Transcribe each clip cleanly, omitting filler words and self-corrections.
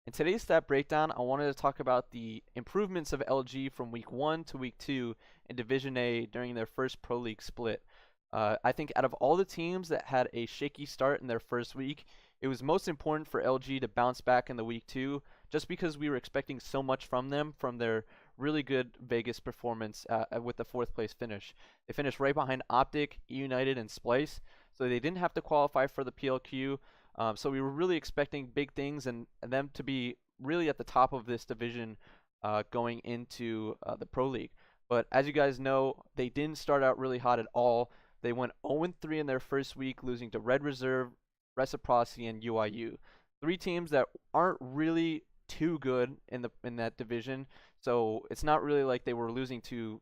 In today's stat breakdown, I wanted to talk about the improvements of LG from week 1 to week 2 in Division A during their first Pro League split. I think out of all the teams that had a shaky start in their first week, it was most important for LG to bounce back in the week 2 just because we were expecting so much from them from their really good Vegas performance with the 4th place finish. They finished right behind Optic, United, and Splice, so they didn't have to qualify for the PLQ. So we were really expecting big things and them to be really at the top of this division going into the Pro League. But as you guys know, they didn't start out really hot at all. They went 0-3 in their first week, losing to Red Reserve, Reciprocity, and UIU. Three teams that aren't really too good in that division. So it's not really like they were losing to,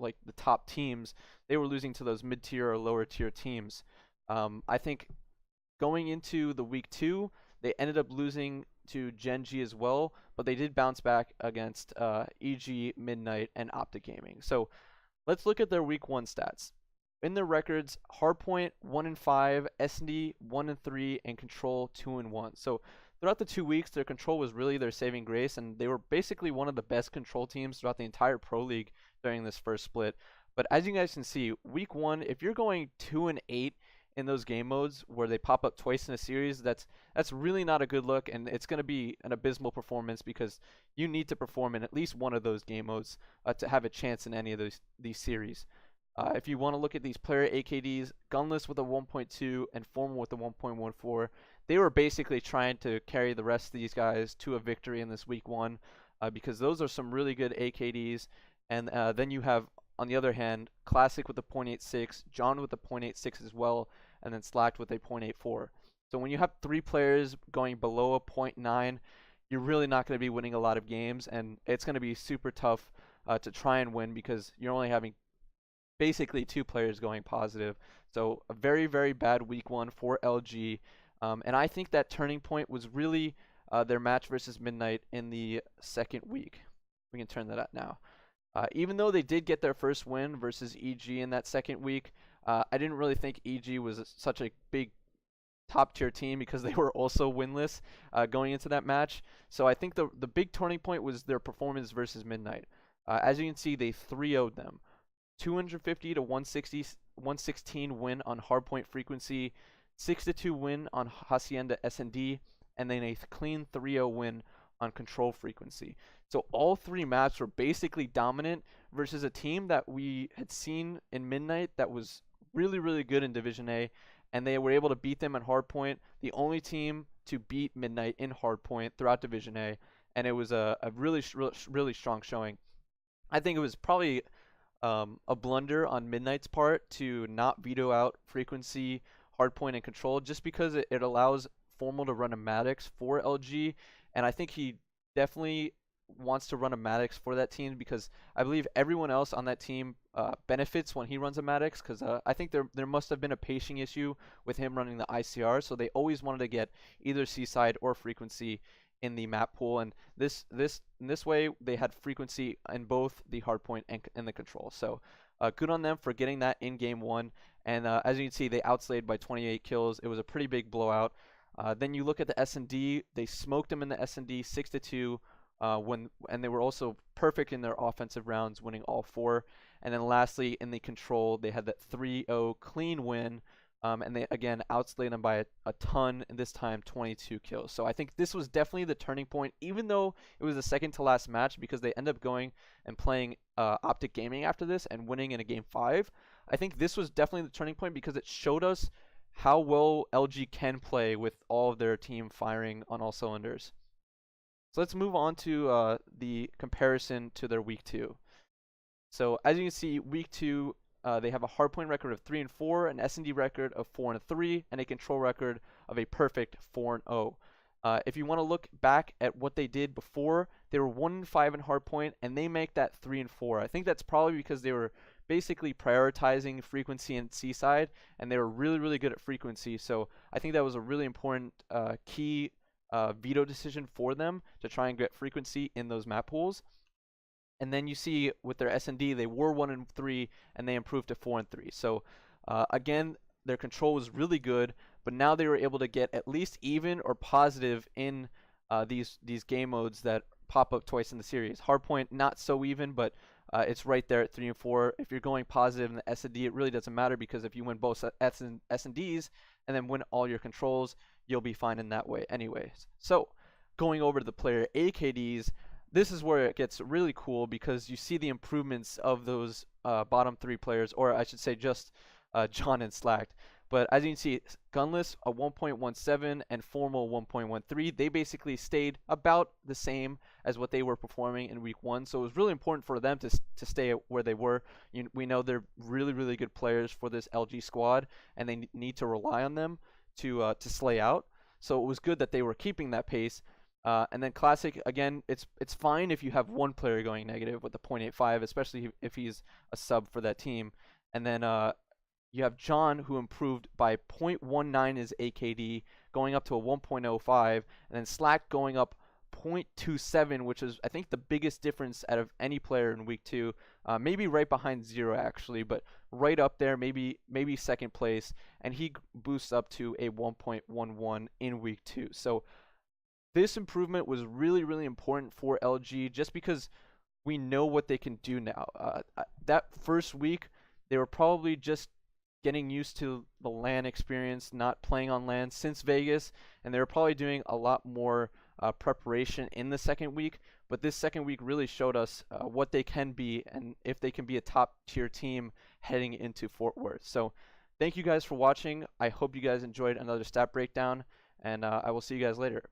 like the top teams. They were losing to those mid-tier or lower tier teams. I think going into the week 2, they ended up losing to Gen G as well, but they did bounce back against EG, Midnight, and Optic Gaming. So let's look at their week 1 stats. In their records, Hardpoint 1-5, SD 1-3, and Control 2-1. So throughout the 2 weeks, their Control was really their saving grace, and they were basically one of the best Control teams throughout the entire Pro League during this first split. But as you guys can see, week 1, if you're going 2-8 in those game modes where they pop up twice in a series, that's really not a good look, and it's going to be an abysmal performance because you need to perform in at least one of those game modes to have a chance in any of these series. If you want to look at these player AKDs, Gunless with a 1.2 and Formal with a 1.14, they were basically trying to carry the rest of these guys to a victory in this week 1 because those are some really good AKDs. And then you have, on the other hand, Classic with a 0.86, John with a 0.86 as well, and then Slacked with a 0.84. So when you have 3 players going below a 0.9, you're really not going to be winning a lot of games, and it's going to be super tough to try and win because you're only having basically 2 players going positive. So a very, very bad week 1 for LG. And I think that turning point was really their match versus Midnight in the second week. We can turn that up now. Even though they did get their first win versus EG in that second week, I didn't really think EG was such a big top tier team because they were also winless going into that match. So I think the big turning point was their performance versus Midnight. As you can see, they 3-0'd them. 250 to 160, 116 win on Hardpoint Frequency, 6-2 win on Hacienda S&D, and then a clean 3-0 win on Control Frequency. So all 3 maps were basically dominant versus a team that we had seen in Midnight that was really, really good in Division A, and they were able to beat them at Hardpoint, the only team to beat Midnight in Hardpoint throughout Division A, and it was a really, really strong showing. I think it was probably a blunder on Midnight's part to not veto out Frequency, Hardpoint, and Control just because it allows Formal to run a Maddox for LG, and I think he definitely wants to run a Maddox for that team because I believe everyone else on that team benefits when he runs a Maddox because I think there must have been a pacing issue with him running the ICR, so they always wanted to get either Seaside or Frequency in the map pool, and in this way they had Frequency in both the Hardpoint and the Control. So good on them for getting that in game 1, and as you can see, they outslayed by 28 kills. It was a pretty big blowout. Then you look at the S&D, they smoked them in the S&D 6-2 and they were also perfect in their offensive rounds, winning all 4. And then lastly, in the Control, they had that 3-0 clean win, and they again outslayed them by a ton, and this time 22 kills. So I think this was definitely the turning point, even though it was the second to last match because they ended up going and playing Optic Gaming after this and winning in a game 5. I think this was definitely the turning point because it showed us how well LG can play with all of their team firing on all cylinders. So let's move on to the comparison to their week 2. So as you can see, week 2, they have a Hardpoint record of 3-4, an S&D record of 4-3, and a Control record of a perfect 4-0. If you want to look back at what they did before, they were 1-5 in Hardpoint, and they make that 3-4. I think that's probably because they were basically prioritizing Frequency and Seaside, and they were really, really good at Frequency. So I think that was a really important key veto decision for them to try and get Frequency in those map pools. And then you see with their S&D, they were 1-3, and they improved to 4-3. So again, their Control was really good, but now they were able to get at least even or positive in these game modes that pop up twice in the series. Hardpoint not so even, but it's right there at 3 and 4. If you're going positive in the S and D, it really doesn't matter because if you win both S and Ds and then win all your controls, you'll be fine in that way anyways. So going over to the player AKDs, this is where it gets really cool because you see the improvements of those bottom 3 players, or I should say just John and Slacked. But as you can see, Gunless a 1.17 and Formal 1.13. They basically stayed about the same as what they were performing in week 1. So it was really important for them to stay where they were. We know they're really, really good players for this LG squad, and they need to rely on them to slay out. So it was good that they were keeping that pace. And then Classic, again, it's fine if you have one player going negative with the 0.85, especially if he's a sub for that team. And then you have John, who improved by 0.19 his AKD, going up to a 1.05, and then Slack going up 0.27, which is, I think, the biggest difference out of any player in week 2. Maybe right behind Zero, actually, but right up there, maybe second place, and he boosts up to a 1.11 in week 2. So this improvement was really, really important for LG just because we know what they can do now. That first week, they were probably just getting used to the LAN experience, not playing on LAN since Vegas, and they were probably doing a lot more preparation in the second week. But this second week really showed us what they can be and if they can be a top tier team heading into Fort Worth. So thank you guys for watching. I hope you guys enjoyed another stat breakdown, and I will see you guys later.